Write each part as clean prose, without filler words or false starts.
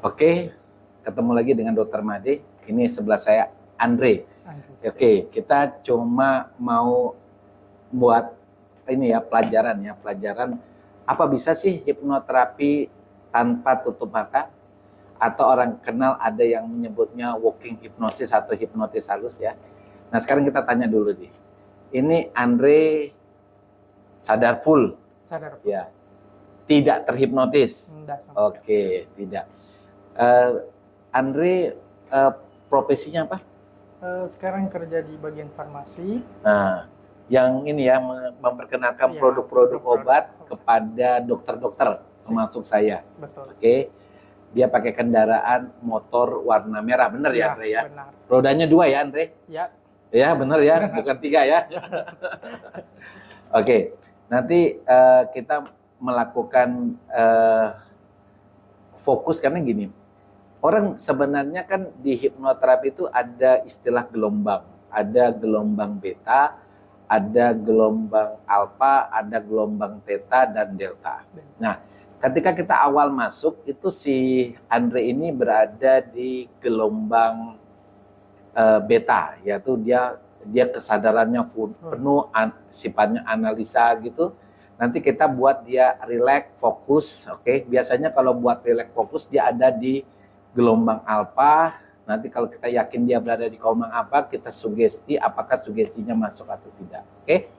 Oke, ketemu lagi dengan Dokter Made. Ini sebelah saya Andre. Oke, kita cuma mau buat ini ya pelajaran apa bisa sih hipnoterapi tanpa tutup mata? Atau orang kenal ada yang menyebutnya walking hipnosis atau hipnotis halus ya. Nah sekarang kita tanya dulu nih. Ini Andre sadar full Sadar. ya, tidak terhipnotis. Enggak, sama sekali. Oke, tidak. Andre profesinya apa? Sekarang kerja di bagian farmasi. Nah, yang ini ya memperkenalkan Iya, produk-produk produk-produk obat obat. kepada dokter-dokter, termasuk saya. Betul. Oke, dia pakai kendaraan motor warna merah, bener ya Andre ya? Benar. Rodanya 2 ya Andre? Ya. Ya bener ya, bukan 3 ya. Oke, nanti kita melakukan fokus karena gini. Orang sebenarnya kan di hipnoterapi itu ada istilah gelombang. Ada gelombang beta, ada gelombang alfa, ada gelombang theta dan delta. Nah, ketika kita awal masuk itu si Andre ini berada di gelombang beta, yaitu dia kesadarannya penuh, sifatnya analisa gitu. Nanti kita buat dia relax, fokus, oke. Biasanya kalau buat relax, fokus dia ada di gelombang alfa. Nanti kalau kita yakin dia berada di gelombang apa, kita sugesti apakah sugestinya masuk atau tidak. Oke.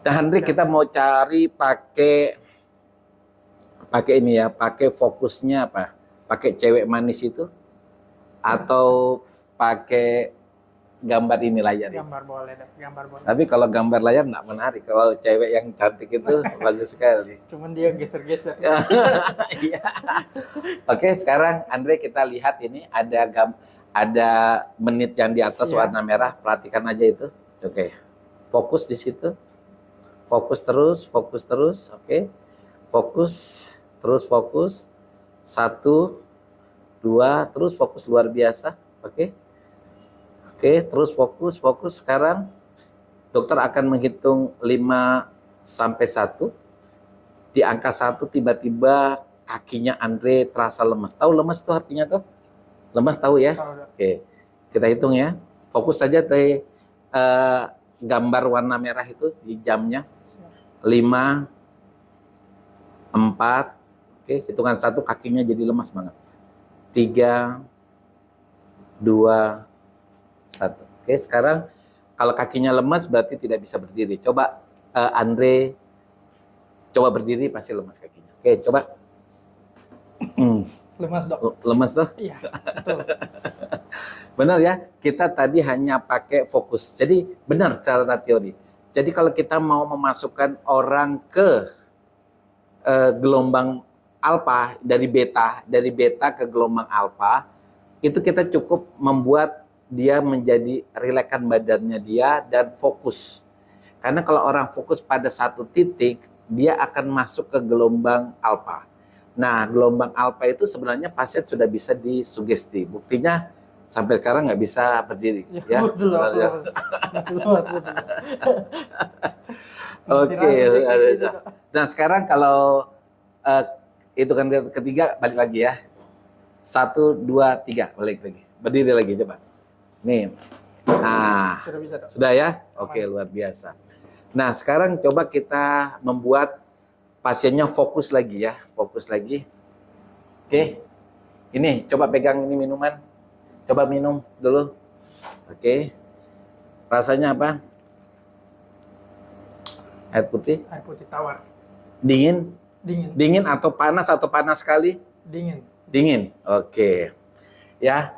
Nah, Andre kita mau cari pakai ini ya, pakai fokusnya apa? Pakai cewek manis itu atau pakai gambar ini layar? Gambar boleh deh, gambar boleh. Tapi kalau gambar layar nggak menarik. Kalau cewek yang cantik itu bagus sekali. Cuman dia geser-geser. Iya. Oke, sekarang Andre kita lihat ini ada menit yang di atas warna merah. Perhatikan aja itu. Oke. Fokus di situ. Fokus terus. Oke. Fokus, terus fokus. 1, 2, terus fokus luar biasa. Oke. Oke, terus fokus. Sekarang dokter akan menghitung 5 sampai 1. Di angka 1 tiba-tiba kakinya Andre terasa lemas. Tahu lemas itu artinya tuh? Lemas tahu ya? Oke, kita hitung ya. Fokus saja dari gambar warna merah itu di jamnya. 5, 4. Oke, hitungan 1 kakinya jadi lemas banget. 3, 2, 1. Oke, sekarang kalau kakinya lemas berarti tidak bisa berdiri. Coba Andre coba berdiri, pasti lemas kakinya. Oke, coba. Lemas dok. Lemas tuh? Iya, betul. Benar ya, kita tadi hanya pakai fokus. Jadi benar cara teori. Jadi kalau kita mau memasukkan orang ke gelombang alfa dari beta ke gelombang alfa, itu kita cukup membuat dia menjadi rilekkan badannya dia dan fokus. Karena kalau orang fokus pada satu titik, dia akan masuk ke gelombang alfa. Nah, gelombang alfa itu sebenarnya pasien sudah bisa disugesti. Buktinya sampai sekarang nggak bisa berdiri. Ya, betul. Masih lemas, betul. Oke. Nah, sekarang kalau itu kan ketiga, balik lagi ya. 1, 2, 3, balik lagi. Berdiri lagi, coba. Nih. Nah, sudah bisa, dok. Sudah ya? Oke, luar biasa. Nah, sekarang coba kita membuat pasiennya fokus lagi ya. Fokus lagi. Oke. Ini, coba pegang ini minuman. Coba minum dulu. Oke. Rasanya apa? Air putih? Air putih tawar. Dingin? Dingin. Dingin atau panas sekali? Dingin. Dingin. Oke. Ya.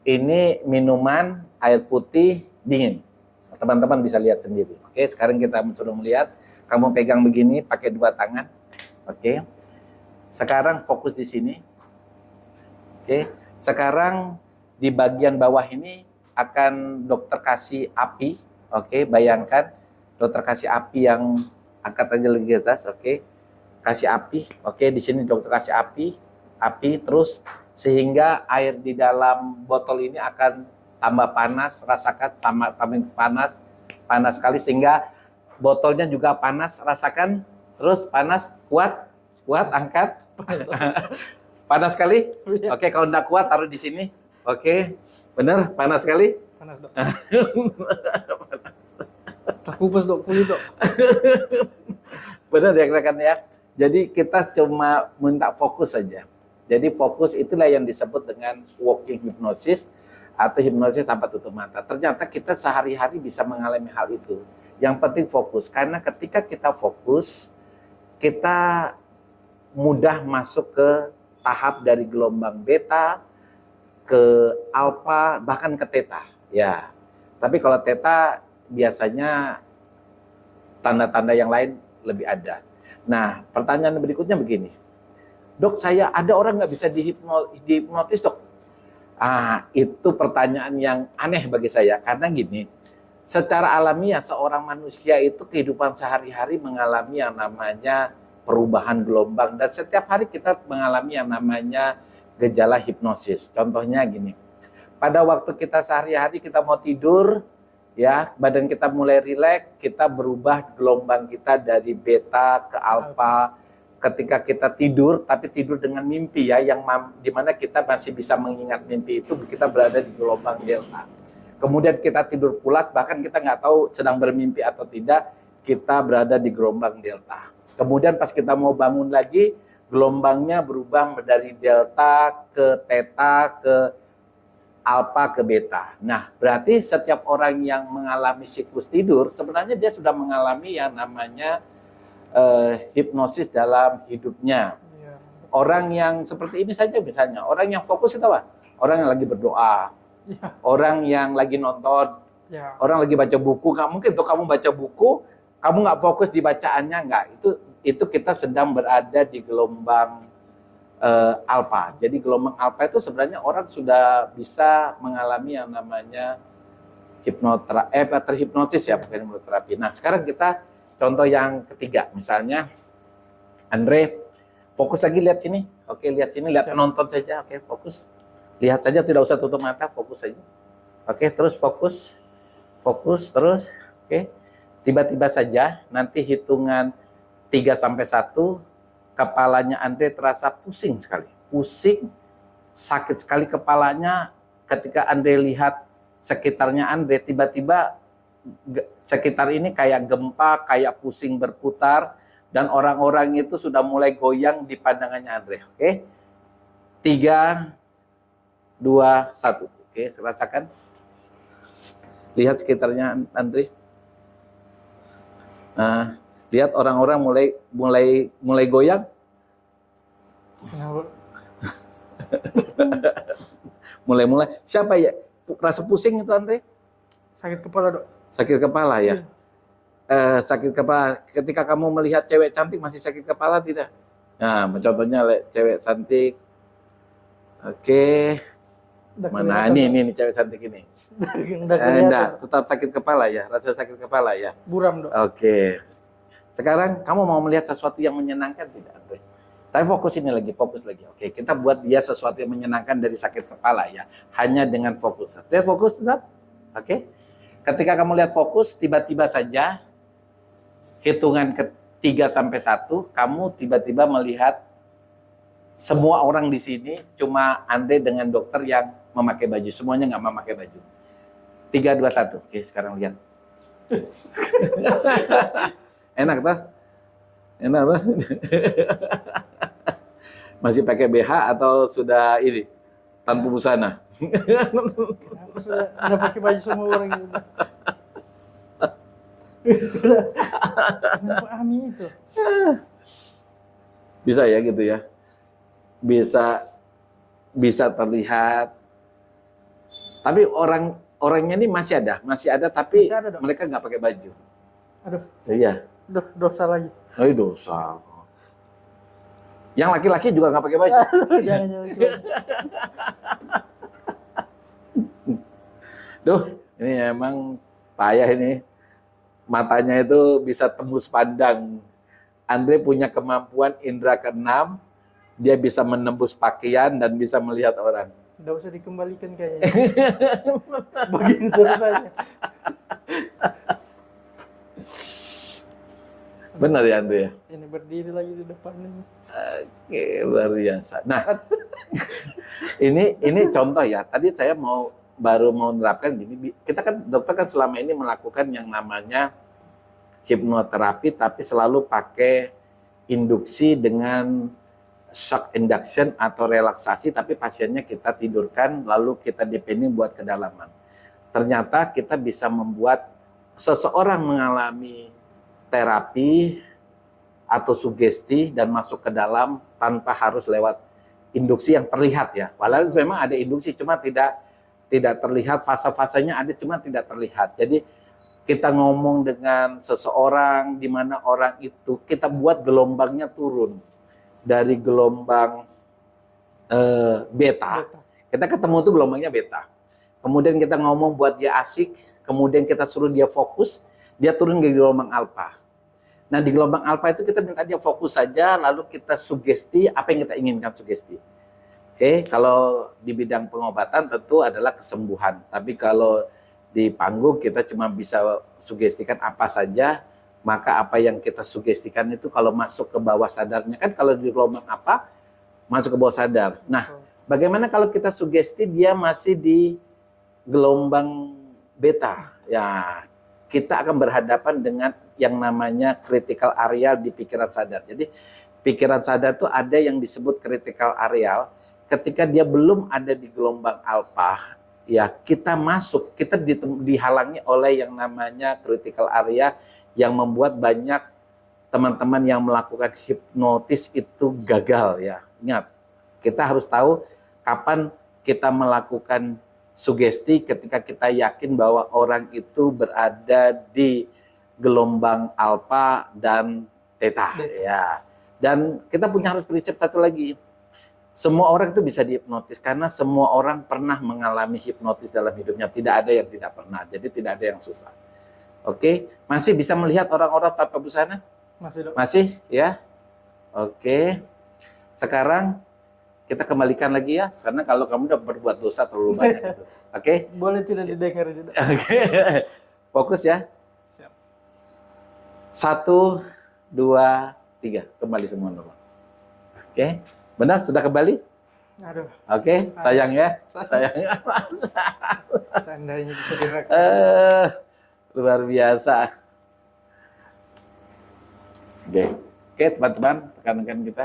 Ini minuman air putih dingin. Teman-teman bisa lihat sendiri. Oke, sekarang kita sudah melihat. Kamu pegang begini pakai 2 tangan. Oke. Sekarang fokus di sini. Oke. Sekarang di bagian bawah ini akan dokter kasih api. Oke, bayangkan dokter kasih api yang angkat aja lagi ke atas. Oke. Kasih api. Oke, di sini dokter kasih api terus sehingga air di dalam botol ini akan tambah panas, rasakan tambah panas sekali sehingga botolnya juga panas, rasakan terus panas, kuat angkat. Panas sekali? Iya. Oke, kalau enggak kuat taruh di sini. Oke. Bener? Panas sekali? Panas dok. Tak kupas dok, kulit dok. Benar ya rekan ya. Jadi kita cuma minta fokus saja. Jadi fokus itulah yang disebut dengan walking hypnosis atau hipnosis tanpa tutup mata. Ternyata kita sehari-hari bisa mengalami hal itu. Yang penting fokus, karena ketika kita fokus, kita mudah masuk ke tahap dari gelombang beta ke alfa bahkan ke theta. Ya. Tapi kalau theta biasanya tanda-tanda yang lain lebih ada. Nah, pertanyaan berikutnya begini. Dok, saya ada orang nggak bisa dihipnotis, dok? Itu pertanyaan yang aneh bagi saya. Karena gini, secara alamiah seorang manusia itu kehidupan sehari-hari mengalami yang namanya perubahan gelombang. Dan setiap hari kita mengalami yang namanya gejala hipnosis. Contohnya gini, pada waktu kita sehari-hari kita mau tidur, ya badan kita mulai rileks, kita berubah gelombang kita dari beta ke alfa. Ketika kita tidur, tapi tidur dengan mimpi ya, yang dimana kita masih bisa mengingat mimpi itu, kita berada di gelombang delta. Kemudian kita tidur pulas, bahkan kita nggak tahu sedang bermimpi atau tidak, kita berada di gelombang delta. Kemudian pas kita mau bangun lagi, gelombangnya berubah dari delta ke theta ke alfa ke beta. Nah, berarti setiap orang yang mengalami siklus tidur, sebenarnya dia sudah mengalami yang namanya hipnosis dalam hidupnya. Iya. Orang yang seperti ini saja misalnya, orang yang fokus itu apa? Orang yang lagi berdoa, Iya. orang yang lagi nonton, Ya. orang lagi baca buku. Nggak mungkin tuh kamu baca buku, kamu nggak fokus di bacaannya, nggak. Itu kita sedang berada di gelombang alfa. Jadi gelombang alfa itu sebenarnya orang sudah bisa mengalami yang namanya terhipnosis ya, bukan hipnoterapi. Nah, sekarang kita contoh yang ketiga, misalnya Andre fokus lagi, lihat sini. Oke, lihat sini, lihat penonton saja. Oke, fokus. Lihat saja, tidak usah tutup mata, fokus saja. Oke, terus fokus. Fokus terus. Oke. Tiba-tiba saja nanti hitungan 3 sampai 1, kepalanya Andre terasa pusing sekali. Pusing, sakit sekali kepalanya. Ketika Andre lihat sekitarnya Andre, tiba-tiba sekitar ini kayak gempa, kayak pusing berputar, dan orang-orang itu sudah mulai goyang di pandangannya Andre. Oke, 3, 2, 1. Oke, rasakan. Lihat sekitarnya Andre. Nah, lihat orang-orang mulai goyang. Kenapa? Mulai. Siapa ya? Rasa pusing itu Andre? Sakit kepala dok. Sakit kepala ya. Sakit kepala. Ketika kamu melihat cewek cantik masih sakit kepala tidak? Nah, contohnya cewek cantik. Oke. Mana ini cewek cantik ini? Enggak, tetap sakit kepala ya. Rasa sakit kepala ya. Buram dok. Oke. Sekarang kamu mau melihat sesuatu yang menyenangkan tidak, Andre? Tapi fokus ini lagi, fokus lagi. Oke, kita buat dia sesuatu yang menyenangkan dari sakit kepala ya. Hanya dengan fokus. Lihat fokus tetap. Oke. Ketika kamu lihat fokus, tiba-tiba saja hitungan ke-3 sampai 1, kamu tiba-tiba melihat semua orang di sini, cuma Andre dengan dokter yang memakai baju. Semuanya nggak memakai baju. 3, 2, 1. Oke, sekarang lihat. Enak tuh? Enak tuh? Masih pakai BH atau sudah ini? Tanpa busana? Kenapa sudah pakai baju semua orang itu? Kenapa Ami itu? Bisa ya gitu ya? Bisa terlihat. Tapi orangnya ini masih ada, tapi Masih ada, dok. mereka nggak pakai baju. Aduh, Iya. dosa lagi. Oh, dosa. Yang laki-laki juga nggak pakai baju. Jangan. Duh, ini emang payah ini. Matanya itu bisa tembus pandang. Andre punya kemampuan indera ke-6, dia bisa menembus pakaian dan bisa melihat orang. Nggak usah dikembalikan kayaknya. Begini terus saja. Benar ya Andre ya? Ini berdiri lagi di depan ini. Oke, luar biasa. Nah, ini contoh ya. Tadi saya baru mau menerapkan gini. Kita kan dokter kan selama ini melakukan yang namanya hipnoterapi, tapi selalu pakai induksi dengan shock induction atau relaksasi, tapi pasiennya kita tidurkan, lalu kita deepening buat kedalaman. Ternyata kita bisa membuat seseorang mengalami terapi atau sugesti dan masuk ke dalam tanpa harus lewat induksi yang terlihat ya. Padahal memang ada induksi, cuma tidak terlihat, fase-fasenya ada cuma tidak terlihat. Jadi kita ngomong dengan seseorang di mana orang itu kita buat gelombangnya turun dari gelombang beta. Kita ketemu tuh gelombangnya beta. Kemudian kita ngomong buat dia asik, kemudian kita suruh dia fokus, dia turun ke gelombang alfa. Nah, di gelombang alfa itu kita minta dia fokus saja, lalu kita sugesti apa yang kita inginkan sugesti. Oke, kalau di bidang pengobatan tentu adalah kesembuhan. Tapi kalau di panggung kita cuma bisa sugestikan apa saja, maka apa yang kita sugestikan itu kalau masuk ke bawah sadarnya, kan kalau di gelombang apa, masuk ke bawah sadar. Nah, bagaimana kalau kita sugesti dia masih di gelombang beta? Ya, kita akan berhadapan dengan yang namanya critical area di pikiran sadar. Jadi pikiran sadar itu ada yang disebut critical area. Ketika dia belum ada di gelombang alfa, ya kita masuk, kita dihalangi oleh yang namanya critical area yang membuat banyak teman-teman yang melakukan hipnotis itu gagal ya. Ingat, kita harus tahu kapan kita melakukan sugesti ketika kita yakin bahwa orang itu berada di gelombang alfa dan theta ya. Dan kita punya harus prinsip satu lagi. Semua orang itu bisa dihipnotis karena semua orang pernah mengalami hipnotis dalam hidupnya. Tidak ada yang tidak pernah. Jadi tidak ada yang susah. Oke, masih bisa melihat orang-orang tanpa busana? Masih, Dok. Masih ya. Oke. Sekarang kita kembalikan lagi ya, karena kalau kamu udah berbuat dosa terlalu banyak gitu. Oke? Boleh tidak didengar juga. Oke. Fokus ya. Siap. 1, 2, 3. Kembali semua normal. Oke. Benar? Sudah kembali? Aduh, Oke. Sayang ya. Sayang. seandainya bisa direkam. Luar biasa. Oke. Oke, teman-teman, rekan-rekan kita.